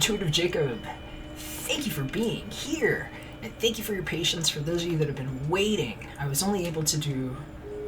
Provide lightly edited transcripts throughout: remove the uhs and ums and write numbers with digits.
Intuitive Jacob, thank you for being here, and thank you for your patience for those of you that have been waiting. I was only able to do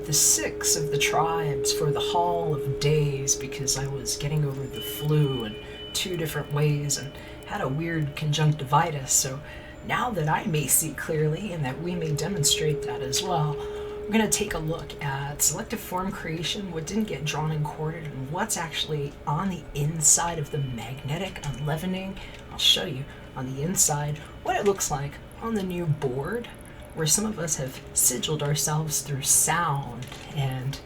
the 6 of the tribes for the Hall of Days because I was getting over the flu in 2 different ways and had a weird conjunctivitis, so now that I may see clearly and that we may demonstrate that as well, we're going to take a look at selective form creation, what didn't get drawn and quartered, and what's actually on the inside of the magnetic unleavening. I'll show you on the inside what it looks like on the new board, where some of us have sigiled ourselves through sound, and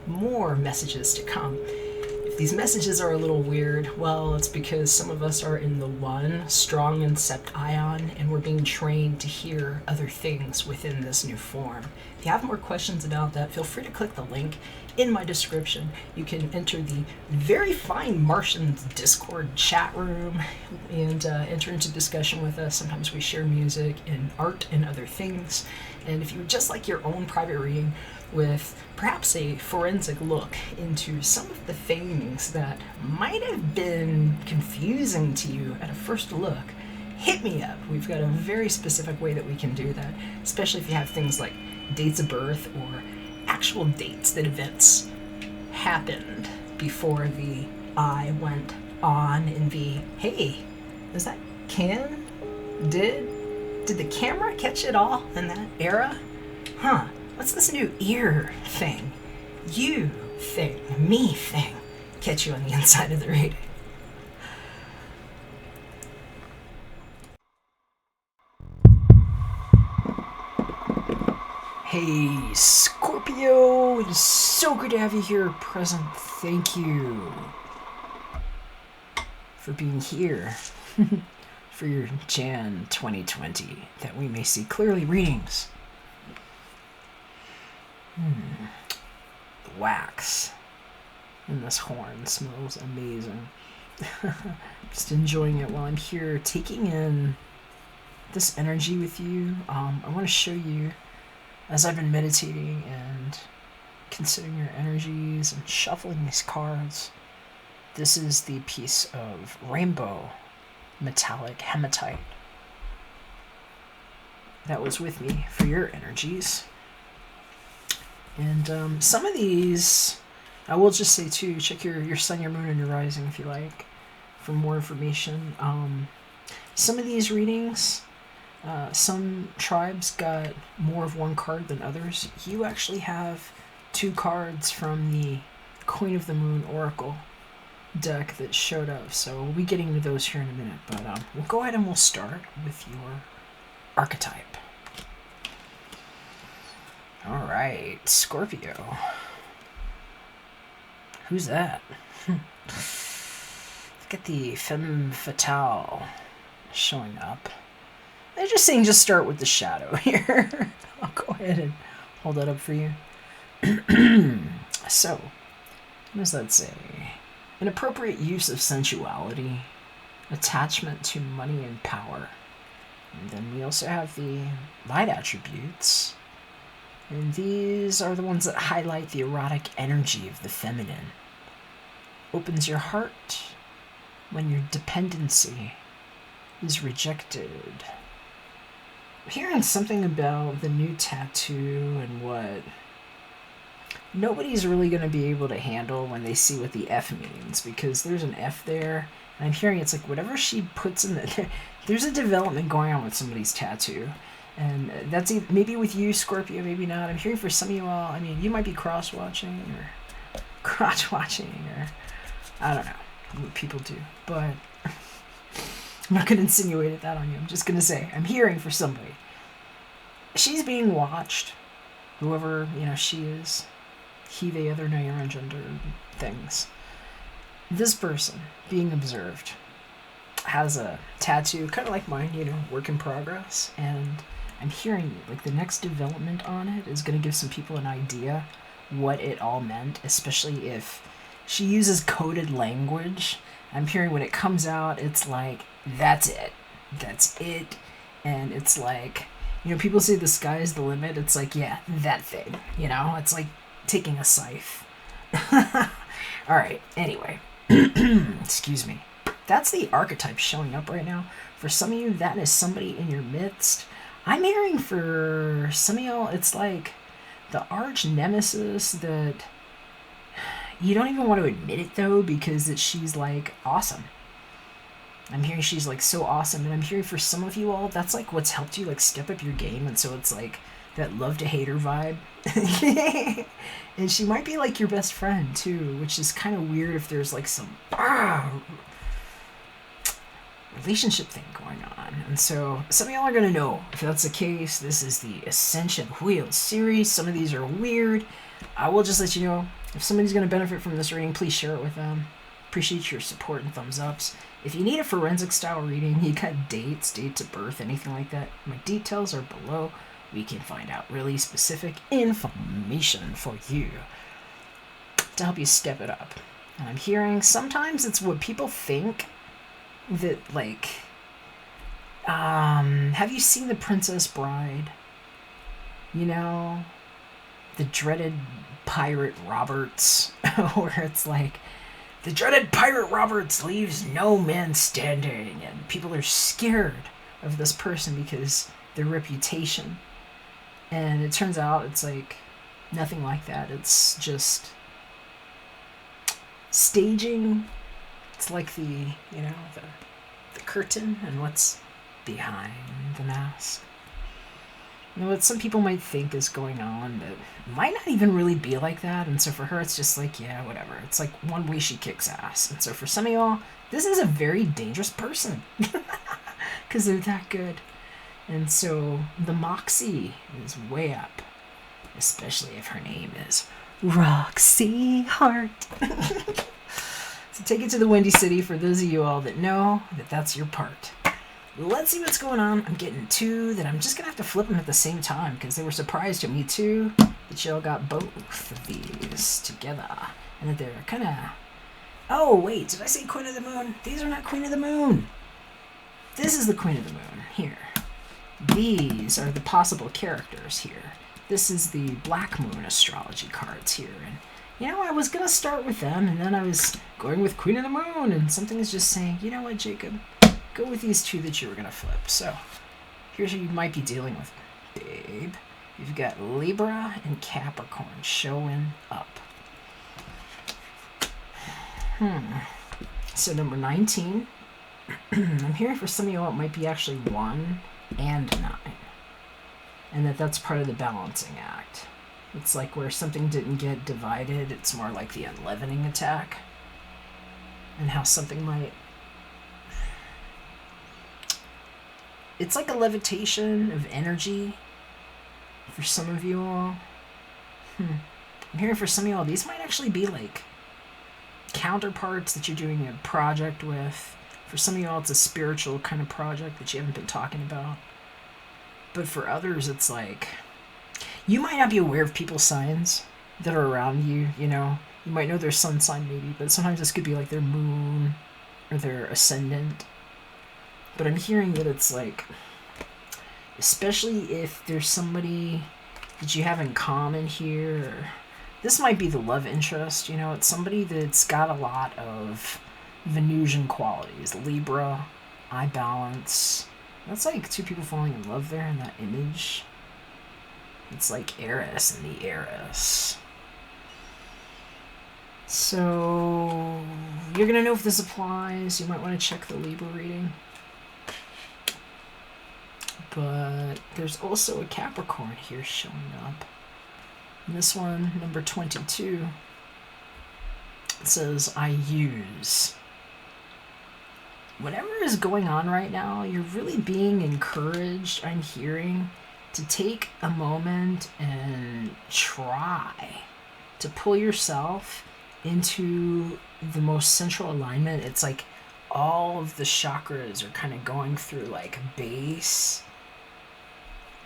more messages to come. If these messages are a little weird, well, it's because some of us are in the one strong incept ion, and we're being trained to hear other things within this new form. If you have more questions about that, feel free to click the link in my description. You can enter the very fine Martians Discord chat room and enter into discussion with us. Sometimes we share music and art and other things. And if you would just like your own private reading with perhaps a forensic look into some of the things that might have been confusing to you at a first look, hit me up. We've got a very specific way that we can do that, especially if you have things like dates of birth or actual dates that events happened before the I went on and the, hey, is that can? Did the camera catch it all in that era? Huh, what's this new ear thing? You thing, me thing, catch you on the inside of the reading. Hey, Scorpio, it is so good to have you here present. Thank you for being here for your Jan 2020, that we may see clearly readings. The wax in this horn smells amazing. Just enjoying it while I'm here, taking in this energy with you. I want to show you, as I've been meditating and considering your energies and shuffling these cards, this is the piece of rainbow metallic hematite that was with me for your energies. And some of these, I will just say too, check your sun, your moon, and your rising if you like for more information. Some of these readings, some tribes got more of one card than others. You actually have 2 cards from the Queen of the Moon Oracle deck that showed up, so we'll be getting to those here in a minute, but we'll go ahead and we'll start with your archetype. Alright, Scorpio. Who's that? Look at the femme fatale showing up. They're just saying just start with the shadow here. I'll go ahead and hold that up for you. So, what does that say? An appropriate use of sensuality, attachment to money and power. And then we also have the light attributes. And these are the ones that highlight the erotic energy of the feminine. Opens your heart when your dependency is rejected. I'm hearing something about the new tattoo and what nobody's really going to be able to handle when they see what the F means, because there's an F there, and I'm hearing it's like whatever she puts in there's a development going on with somebody's tattoo, and that's maybe with you, Scorpio, maybe not. I'm hearing for some of you all, I mean, you might be cross-watching or crotch-watching, or I don't know what people do, but I'm not going to insinuate that on you. I'm just going to say I'm hearing for somebody. She's being watched, whoever, she is. He, they, other, no, your own gender things. This person being observed has a tattoo, kind of like mine, work in progress. And I'm hearing like the next development on it is going to give some people an idea what it all meant, especially if she uses coded language. I'm hearing when it comes out, it's like, that's it. And it's like, people say the sky is the limit. It's like, yeah, that thing, it's like taking a scythe. All right, anyway, excuse me. that's the archetype showing up right now. For some of you, that is somebody in your midst. I'm hearing for some of y'all, it's like the arch nemesis that you don't even want to admit it though, because she's like awesome. I'm hearing she's like so awesome, and I'm hearing for some of you all, that's like what's helped you like step up your game, and so it's like that love to hate her vibe. And she might be like your best friend too, which is kind of weird if there's like some relationship thing going on. And so some of y'all are gonna know if that's the case. This is the Ascension Wheel series. Some of these are weird. I will just let you know, if somebody's gonna benefit from this reading, please share it with them. Appreciate your support and thumbs ups. If you need a forensic style reading, you got dates of birth, anything like that, my details are below. We can find out really specific information for you to help you step it up. And I'm hearing sometimes it's what people think that, like, have you seen The Princess Bride? You know, the dreaded pirate Roberts, where it's like, the dreaded pirate Roberts leaves no man standing, and people are scared of this person because their reputation. And it turns out it's like nothing like that. It's just staging. It's like the curtain and what's behind the mask. You know what some people might think is going on that might not even really be like that. And so for her, it's just like, yeah, whatever. It's like one way she kicks ass. And so for some of y'all, this is a very dangerous person because they're that good. And so the moxie is way up, especially if her name is Roxy Hart. So take it to the Windy City for those of you all that know that that's your part. Let's see what's going on. I'm getting two that I'm just going to have to flip them at the same time because they were surprised to me too that y'all got both of these together. And that they're kind of... Oh, wait, did I say Queen of the Moon? These are not Queen of the Moon. This is the Queen of the Moon here. These are the possible characters here. This is the Black Moon astrology cards here. And, you know, I was going to start with them, and then I was going with Queen of the Moon, and something is just saying, you know what, Jacob? Go with these two that you were going to flip. So, here's who you might be dealing with, babe. You've got Libra and Capricorn showing up. So, number 19. I'm hearing for some of you all it might be actually 1 and 9. And that's part of the balancing act. It's like where something didn't get divided, it's more like the unleavening attack. And how something might... It's like a levitation of energy for some of you all. I'm hearing for some of you all, these might actually be like counterparts that you're doing a project with. For some of you all, it's a spiritual kind of project that you haven't been talking about. But for others, it's like, you might not be aware of people's signs that are around you, you know. You might know their sun sign maybe, but sometimes this could be like their moon or their ascendant. But I'm hearing that it's like, especially if there's somebody that you have in common here, or this might be the love interest, you know, it's somebody that's got a lot of Venusian qualities. Libra, eye balance. That's like two people falling in love there in that image. It's like Eris and the Heiress. So, you're going to know if this applies. You might want to check the Libra reading. But there's also a Capricorn here showing up. And this one, number 22, it says, I use. Whatever is going on right now, you're really being encouraged, I'm hearing, to take a moment and try to pull yourself into the most central alignment. It's like all of the chakras are kind of going through like base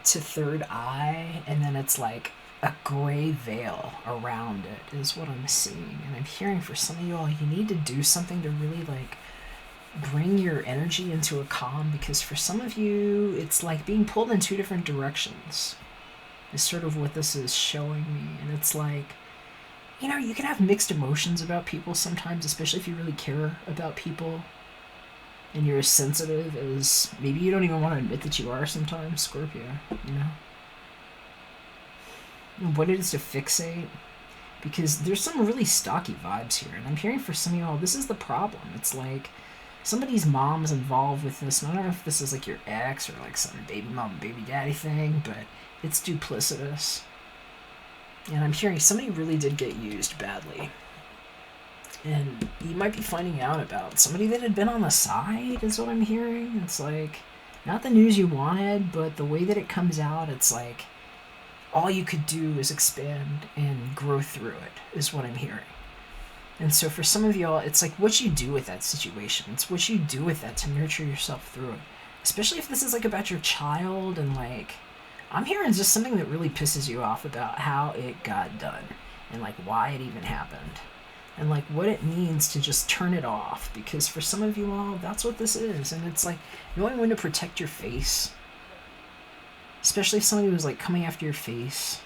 to third eye, and then it's like a gray veil around it is what I'm seeing. And I'm hearing for some of you all, you need to do something to really like bring your energy into a calm, because for some of you, it's like being pulled in two different directions is sort of what this is showing me. And it's like, you know, you can have mixed emotions about people sometimes, especially if you really care about people. and you're as sensitive as maybe you don't even want to admit that you are sometimes, Scorpio, you know? And what it is to fixate, because there's some really stocky vibes here, and I'm hearing for some of y'all, this is the problem. It's like somebody's mom's involved with this, and I don't know if this is like your ex or like some baby mom, baby daddy thing, but it's duplicitous. And I'm hearing somebody really did get used badly. And you might be finding out about somebody that had been on the side, is what I'm hearing. It's like, not the news you wanted, but the way that it comes out, it's like, all you could do is expand and grow through it, is what I'm hearing. And so for some of y'all, it's like what you do with that situation. It's what you do with that to nurture yourself through it. Especially if this is like about your child, and like, I'm hearing just something that really pisses you off about how it got done and like why it even happened. And like what it means to just turn it off, because for some of you all, that's what this is. And it's like knowing when to protect your face, especially if somebody was like coming after your face,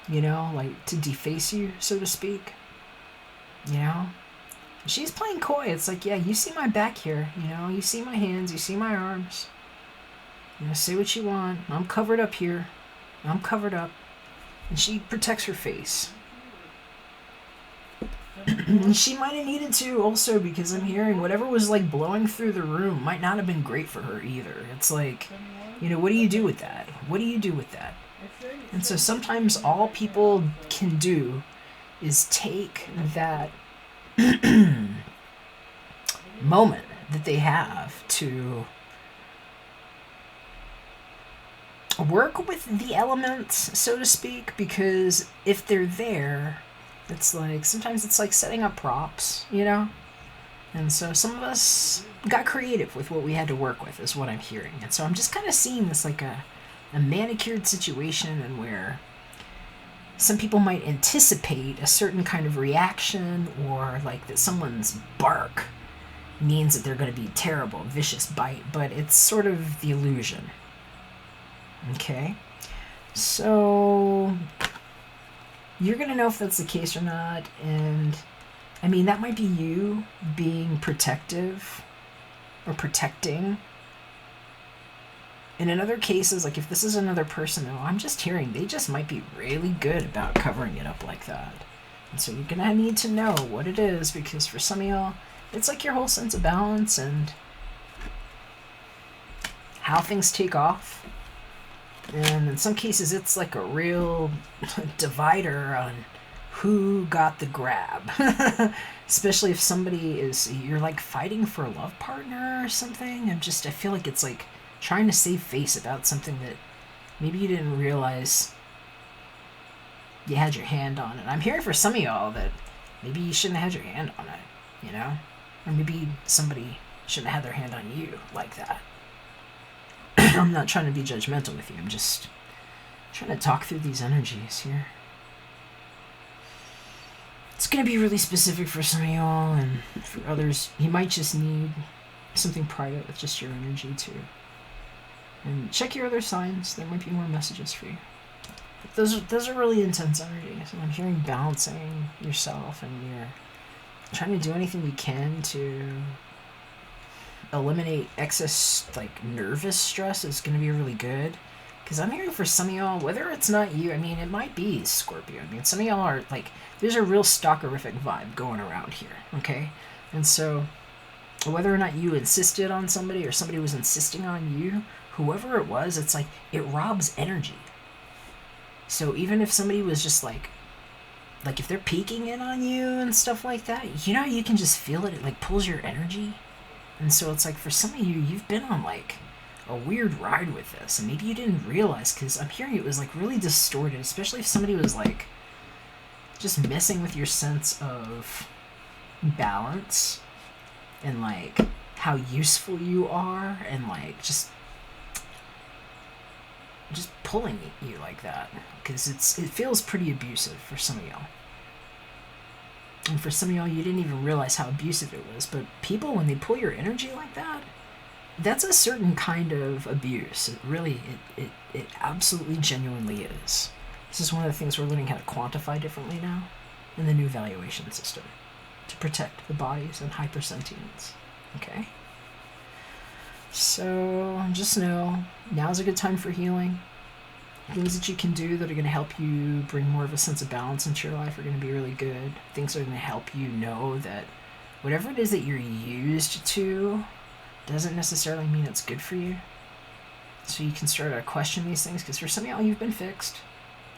you know, like to deface you, so to speak, you know. She's playing coy. It's like, yeah, you see my back here, you know, you see my hands, you see my arms, you know, say what you want, I'm covered up here, I'm covered up. And she protects her face. And she might have needed to also, because I'm hearing whatever was like blowing through the room might not have been great for her either. It's like, you know, what do you do with that? What do you do with that? And so sometimes all people can do is take that moment that they have to work with the elements, so to speak, because if they're there, it's like, sometimes it's like setting up props, you know? And so some of us got creative with what we had to work with, is what I'm hearing. And so I'm just kind of seeing this like a manicured situation, and where some people might anticipate a certain kind of reaction, or like that someone's bark means that they're going to be terrible, vicious bite, but it's sort of the illusion. Okay? So you're going to know if that's the case or not, and I mean, that might be you being protective or protecting. And in other cases, like if this is another person, though, I'm just hearing they just might be really good about covering it up like that. And so you're going to need to know what it is, because for some of y'all, it's like your whole sense of balance and how things take off. And in some cases, it's like a real divider on who got the grab. Especially if somebody is, you're like fighting for a love partner or something. I feel like it's like trying to save face about something that maybe you didn't realize you had your hand on. And I'm hearing for some of y'all that maybe you shouldn't have had your hand on it, you know? Or maybe somebody shouldn't have had their hand on you like that. I'm not trying to be judgmental with you. I'm just trying to talk through these energies here. It's going to be really specific for some of y'all, and for others, you might just need something private with just your energy too. And check your other signs. There might be more messages for you. But those are really intense energies. And I'm hearing balancing yourself, and you're trying to do anything you can to eliminate excess like nervous stress is going to be really good. Because I'm hearing for some of y'all, whether it's not you, I mean, it might be Scorpio. I mean, some of y'all are like, there's a real stalkerific vibe going around here, okay? And so whether or not you insisted on somebody or somebody was insisting on you, whoever it was, it's like it robs energy. So even if somebody was just like if they're peeking in on you and stuff like that, you know, you can just feel it. It like pulls your energy. And so it's like for some of you, you've been on like a weird ride with this, and maybe you didn't realize, because I'm hearing it was like really distorted, especially if somebody was like just messing with your sense of balance and like how useful you are, and like just pulling you like that, because it feels pretty abusive for some of y'all. And for some of y'all, you didn't even realize how abusive it was. But people, when they pull your energy like that, that's a certain kind of abuse. It really, it absolutely genuinely is. This is one of the things we're learning how to quantify differently now in the new valuation system to protect the bodies and hypersentience. Okay? So just know, now's a good time for healing. Things that you can do that are going to help you bring more of a sense of balance into your life are going to be really good. Things that are going to help you know that whatever it is that you're used to doesn't necessarily mean it's good for you. So you can start to question these things, because for some of y'all, you've been fixed.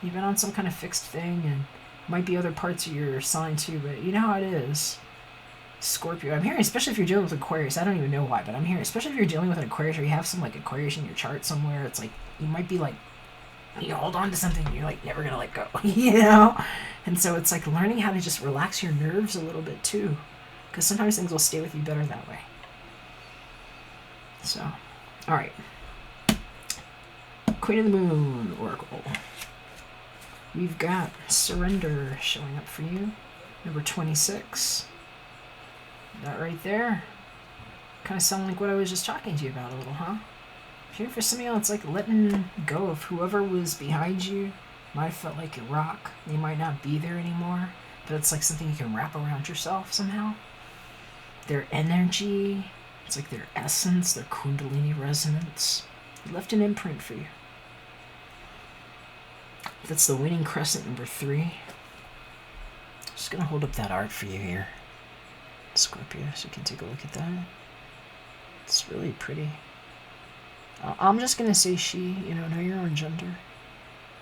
You've been on some kind of fixed thing, and might be other parts of your sign too, but you know how it is. Scorpio, I'm hearing, especially if you're dealing with Aquarius, I don't even know why, but I'm hearing, especially if you're dealing with an Aquarius or you have some like Aquarius in your chart somewhere, it's like, you might be like, you hold on to something and you're like never gonna let go, you know? And so it's like learning how to just relax your nerves a little bit too, because sometimes things will stay with you better that way. So, alright. Queen of the Moon Oracle. We've got Surrender showing up for you. Number 26. That right there. Kind of sound like what I was just talking to you about a little, huh? Here for some of y'all, it's like letting go of whoever was behind you. Might have felt like a rock. They might not be there anymore, but it's like something you can wrap around yourself somehow. Their energy, it's like their essence, their kundalini resonance. It left an imprint for you. That's the winning crescent, number 3. Just gonna hold up that art for you here, Scorpio, so you can take a look at that. It's really pretty. I'm just gonna say she, know your own gender,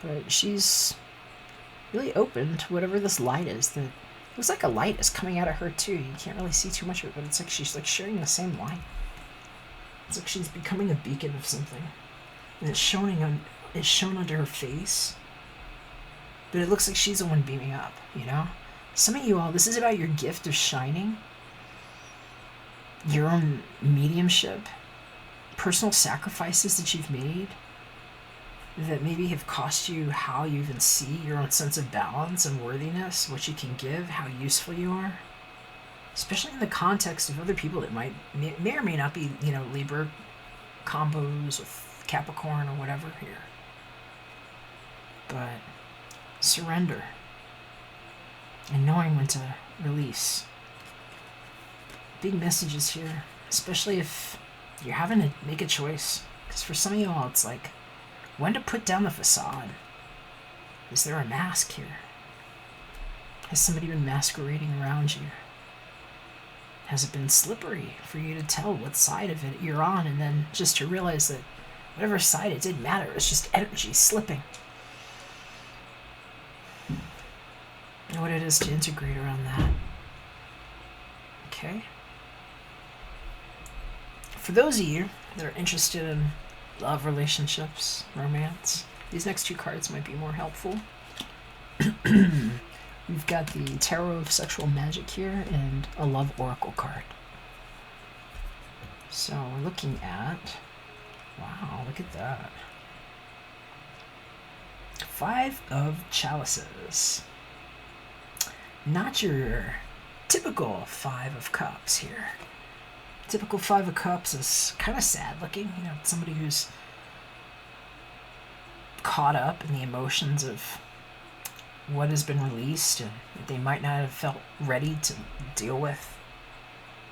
but she's really open to whatever this light is. That looks like a light is coming out of her too. You can't really see too much of it, but it's like she's like sharing the same light. It's like she's becoming a beacon of something, and it's shown under her face. But it looks like she's the one beaming up, Some of you all, this is about your gift of shining, your own mediumship, personal sacrifices that you've made that maybe have cost you how you even see your own sense of balance and worthiness, what you can give, how useful you are. Especially in the context of other people that may or may not be, Libra combos with Capricorn or whatever here. But surrender and knowing when to release. Big messages here, especially if you're having to make a choice. Because for some of y'all, it's like, when to put down the facade. Is there a mask here? Has somebody been masquerading around you? Has it been slippery for you to tell what side of it you're on, and then just to realize that whatever side, it didn't matter, it was just energy slipping? And what it is to integrate around that. Okay? For those of you that are interested in love, relationships, romance, these next 2 cards might be more helpful. We've got the Tarot of Sexual Magic here and a Love Oracle card. So we're looking at, wow, look at that. 5 of Chalices. Not your typical 5 of Cups here. Typical 5 of Cups is kind of sad looking. Somebody who's caught up in the emotions of what has been released and that they might not have felt ready to deal with.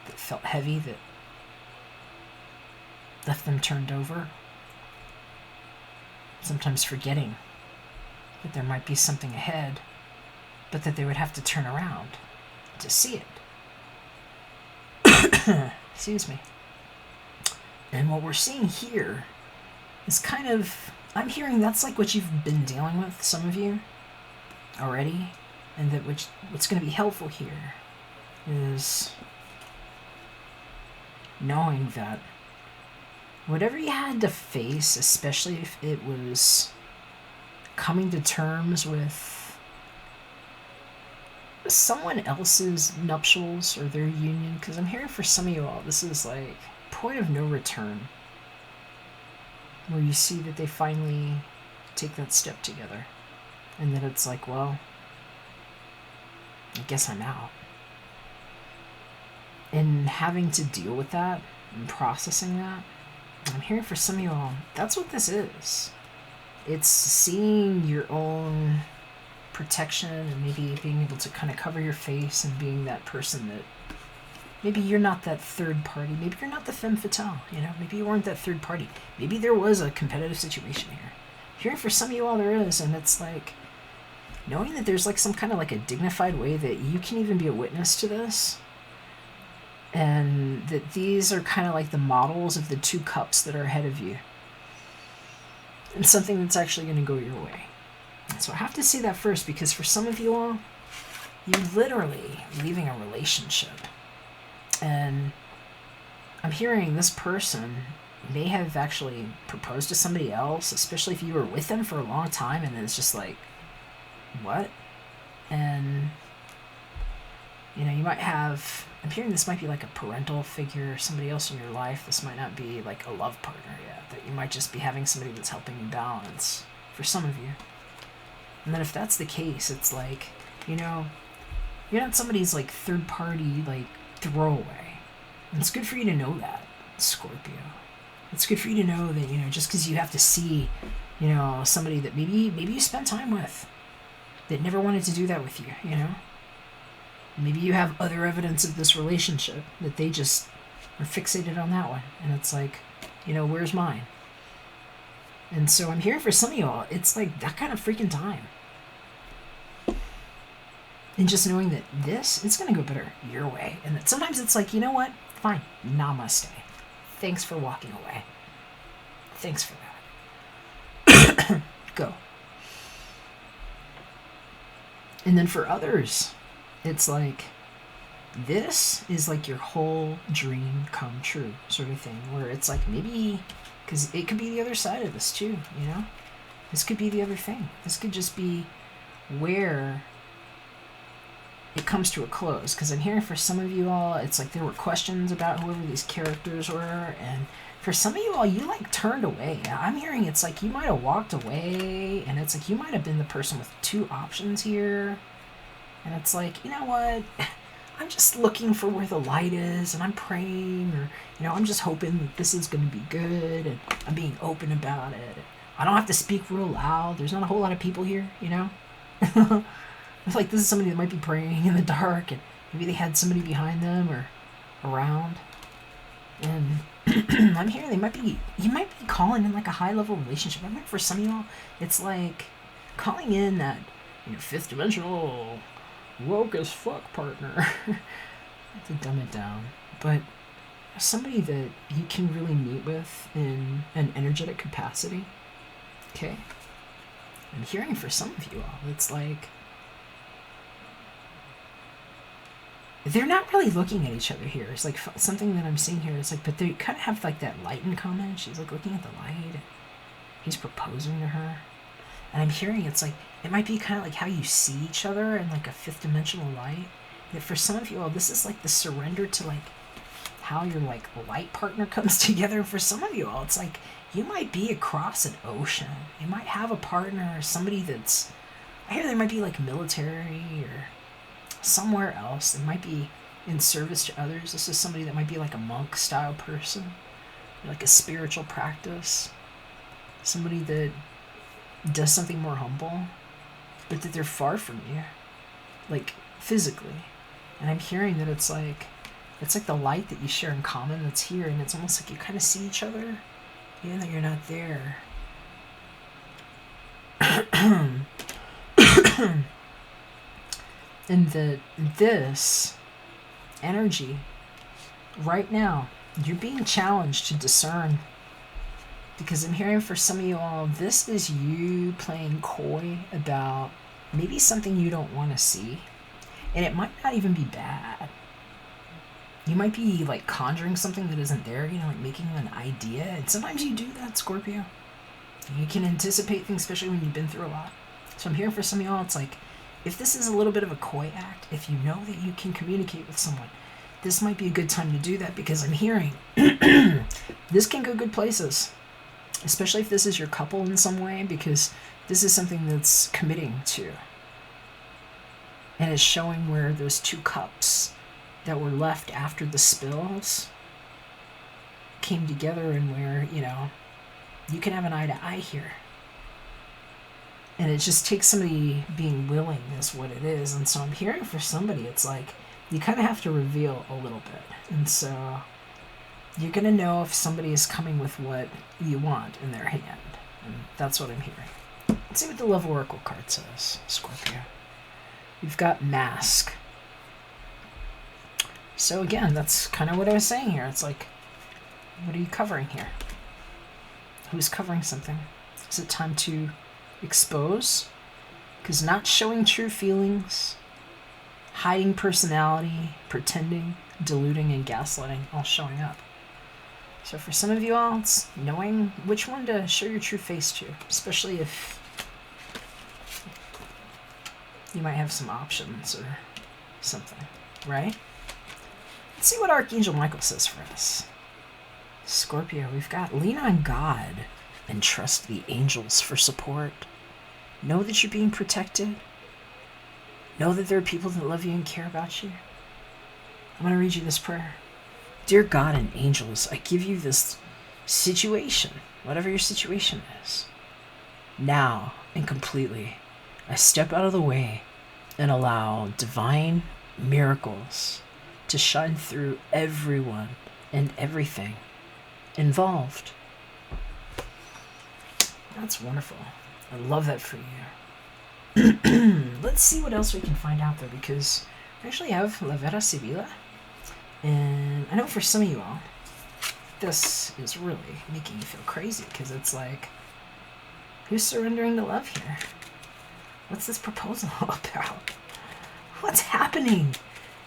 That felt heavy, that left them turned over. Sometimes forgetting that there might be something ahead, but that they would have to turn around to see it. Excuse me. And what we're seeing here is kind of, I'm hearing that's like what you've been dealing with, some of you, already. And that what's going to be helpful here is knowing that whatever you had to face, especially if it was coming to terms with someone else's nuptials or their union, because I'm hearing for some of you all, this is like point of no return, where you see that they finally take that step together, and that it's like, well, I guess I'm out. And having to deal with that and processing that, I'm hearing for some of you all, that's what this is. It's seeing your own protection and maybe being able to kind of cover your face and being that person that Maybe you're not that third party. Maybe you're not the femme fatale, you know? Maybe you weren't that third party. Maybe there was a competitive situation here. Hearing for some of you all there is, and it's like, knowing that there's like some kind of like a dignified way that you can even be a witness to this, and that these are kind of like the models of the two cups that are ahead of you, and something that's actually going to go your way. So I have to say that first, because for some of you all, you're literally leaving a relationship, and I'm hearing this person may have actually proposed to somebody else, especially if you were with them for a long time, and then it's just like, what? And you know, you might have, I'm hearing this might be like a parental figure, somebody else in your life. This might not be like a love partner yet, that you might just be having somebody that's helping you balance for some of you. And then if that's the case, it's like, you know, you're not somebody's like third party like throwaway. And it's good for you to know that, Scorpio. It's good for you to know that, you know, just because you have to see, you know, somebody that maybe you spent time with that never wanted to do that with you, you know? Maybe you have other evidence of this relationship that they just are fixated on that one. And it's like, you know, where's mine? And so I'm here for some of y'all. It's like that kind of freaking time. And just knowing that this, it's going to go better your way. And that sometimes it's like, you know what? Fine. Namaste. Thanks for walking away. Thanks for that. Go. And then for others, it's like, this is like your whole dream come true sort of thing, where it's like maybe, because it could be the other side of this too, you know? This could be the other thing. This could just be where it comes to a close, because I'm hearing for some of you all, it's like there were questions about whoever these characters were, and for some of you all, you like turned away. I'm hearing it's like you might have walked away, and it's like you might have been the person with two options here, and it's like, you know what, I'm just looking for where the light is, and I'm praying, or, you know, I'm just hoping that this is going to be good, and I'm being open about it. I don't have to speak real loud. There's not a whole lot of people here, you know? It's like this is somebody that might be praying in the dark, and maybe they had somebody behind them or around. And I'm hearing you might be calling in like a high-level relationship. I mean, for some of y'all, it's like calling in that, you know, fifth dimensional woke as fuck partner. To dumb it down. But somebody that you can really meet with in an energetic capacity. Okay? I'm hearing for some of you all, it's like they're not really looking at each other here. It's like something that I'm seeing here. It's like, but they kind of have like that light in common. She's like looking at the light. He's proposing to her. And I'm hearing it's like, it might be kind of like how you see each other in like a fifth dimensional light. That for some of you all, this is like the surrender to like how your like light partner comes together. And for some of you all, it's like you might be across an ocean. You might have a partner or somebody that's, I hear there might be like military or somewhere else. They might be in service to others. This is somebody that might be like a monk style person, like a spiritual practice, somebody that does something more humble, but that they're far from you, like physically. And I'm hearing that it's like the light that you share in common that's here, and it's almost like you kind of see each other even though you're not there. And that this energy right now, you're being challenged to discern, because I'm hearing for some of you all, this is you playing coy about maybe something you don't want to see, and it might not even be bad. You might be like conjuring something that isn't there, you know, like making an idea, and sometimes you do that, Scorpio. You can anticipate things, especially when you've been through a lot. So I'm hearing for some of y'all, it's like, if this is a little bit of a coy act, if you know that you can communicate with someone, this might be a good time to do that, because I'm hearing this can go good places, especially if this is your couple in some way, because this is something that's committing to, and is showing where those two cups that were left after the spills came together, and where, you know, you can have an eye to eye here. And it just takes somebody being willing is what it is. And so I'm hearing for somebody, it's like you kind of have to reveal a little bit. And so you're going to know if somebody is coming with what you want in their hand. And that's what I'm hearing. Let's see what the Love Oracle card says, Scorpio. You've got Mask. So again, that's kind of what I was saying here. It's like, what are you covering here? Who's covering something? Is it time to expose? Because not showing true feelings, hiding personality, pretending, diluting, and gaslighting, all showing up. So for some of you all, it's knowing which one to show your true face to, especially if you might have some options or something, right? Let's see what Archangel Michael says for us. Scorpio, we've got lean on God and trust the angels for support. Know that you're being protected. Know that there are people that love you and care about you. I'm going to read you this prayer. Dear God and angels, I give you this situation, whatever your situation is. Now and completely, I step out of the way and allow divine miracles to shine through everyone and everything involved. That's wonderful. I love that for you. Let's see what else we can find out there, because we actually have La Vera Sibila. And I know for some of you all, this is really making you feel crazy, because it's like, who's surrendering to love here? What's this proposal all about? What's happening?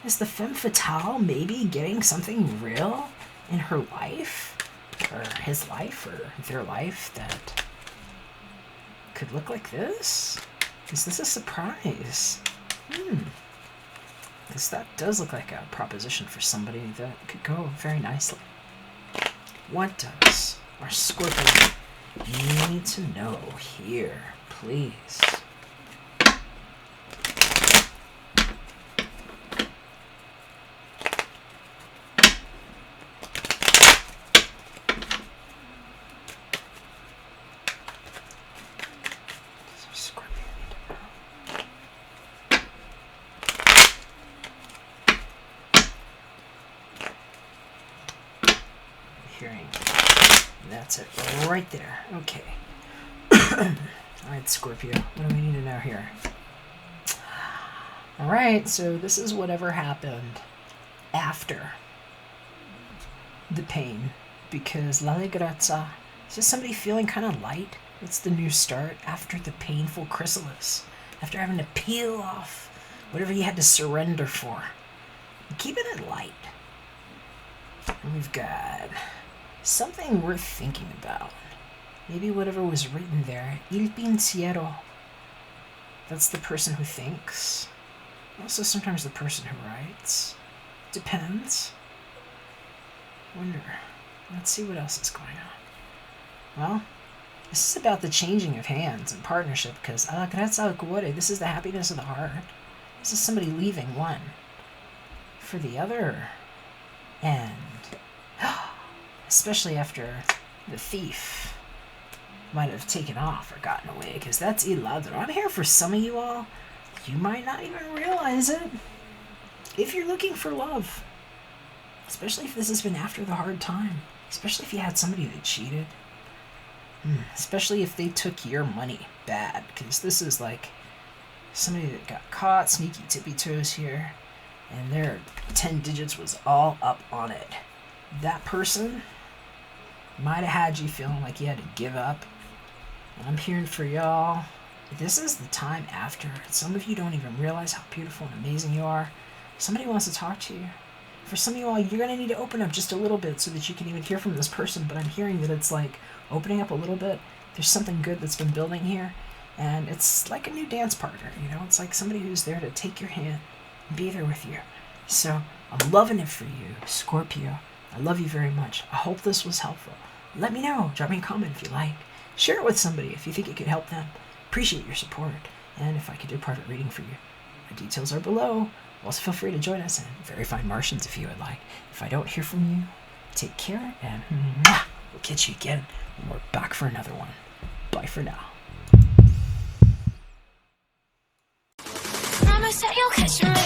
Is the femme fatale maybe getting something real in her life? Or his life? Or their life that could look like this? Is this a surprise? Because that does look like a proposition for somebody that could go very nicely. What does our Scorpio need to know here, please? Hearing. That's it right there. Okay. Alright, Scorpio. What do we need to know here? Alright, so this is whatever happened after the pain. Because La Legrazza, is this somebody feeling kind of light? It's the new start after the painful chrysalis. After having to peel off whatever you had to surrender for. Keeping it light. And we've got something worth thinking about. Maybe whatever was written there. Il pensiero. That's the person who thinks. Also sometimes the person who writes. Depends. Wonder. Let's see what else is going on. Well, this is about the changing of hands and partnership, because alla grazia al cuore, this is the happiness of the heart. This is somebody leaving one for the other. And especially after the thief might have taken off or gotten away, because that's il ladro. I'm here for some of you all. You might not even realize it. If you're looking for love, especially if this has been after the hard time, especially if you had somebody that cheated, especially if they took your money bad, because this is like somebody that got caught, sneaky tippy toes here, and their 10 digits was all up on it. That person might have had you feeling like you had to give up. And I'm hearing for y'all, this is the time after. Some of you don't even realize how beautiful and amazing you are. Somebody wants to talk to you. For some of you all, you're going to need to open up just a little bit so that you can even hear from this person. But I'm hearing that it's like opening up a little bit. There's something good that's been building here. And it's like a new dance partner, you know? It's like somebody who's there to take your hand and be there with you. So I'm loving it for you, Scorpio. I love you very much. I hope this was helpful. Let me know. Drop me a comment if you like. Share it with somebody if you think it could help them. Appreciate your support. And if I could do a private reading for you, my details are below. Also feel free to join us in Very Fine Martians if you would like. If I don't hear from you, take care, and we'll catch you again when we're back for another one. Bye for now. Promise that you'll catch me.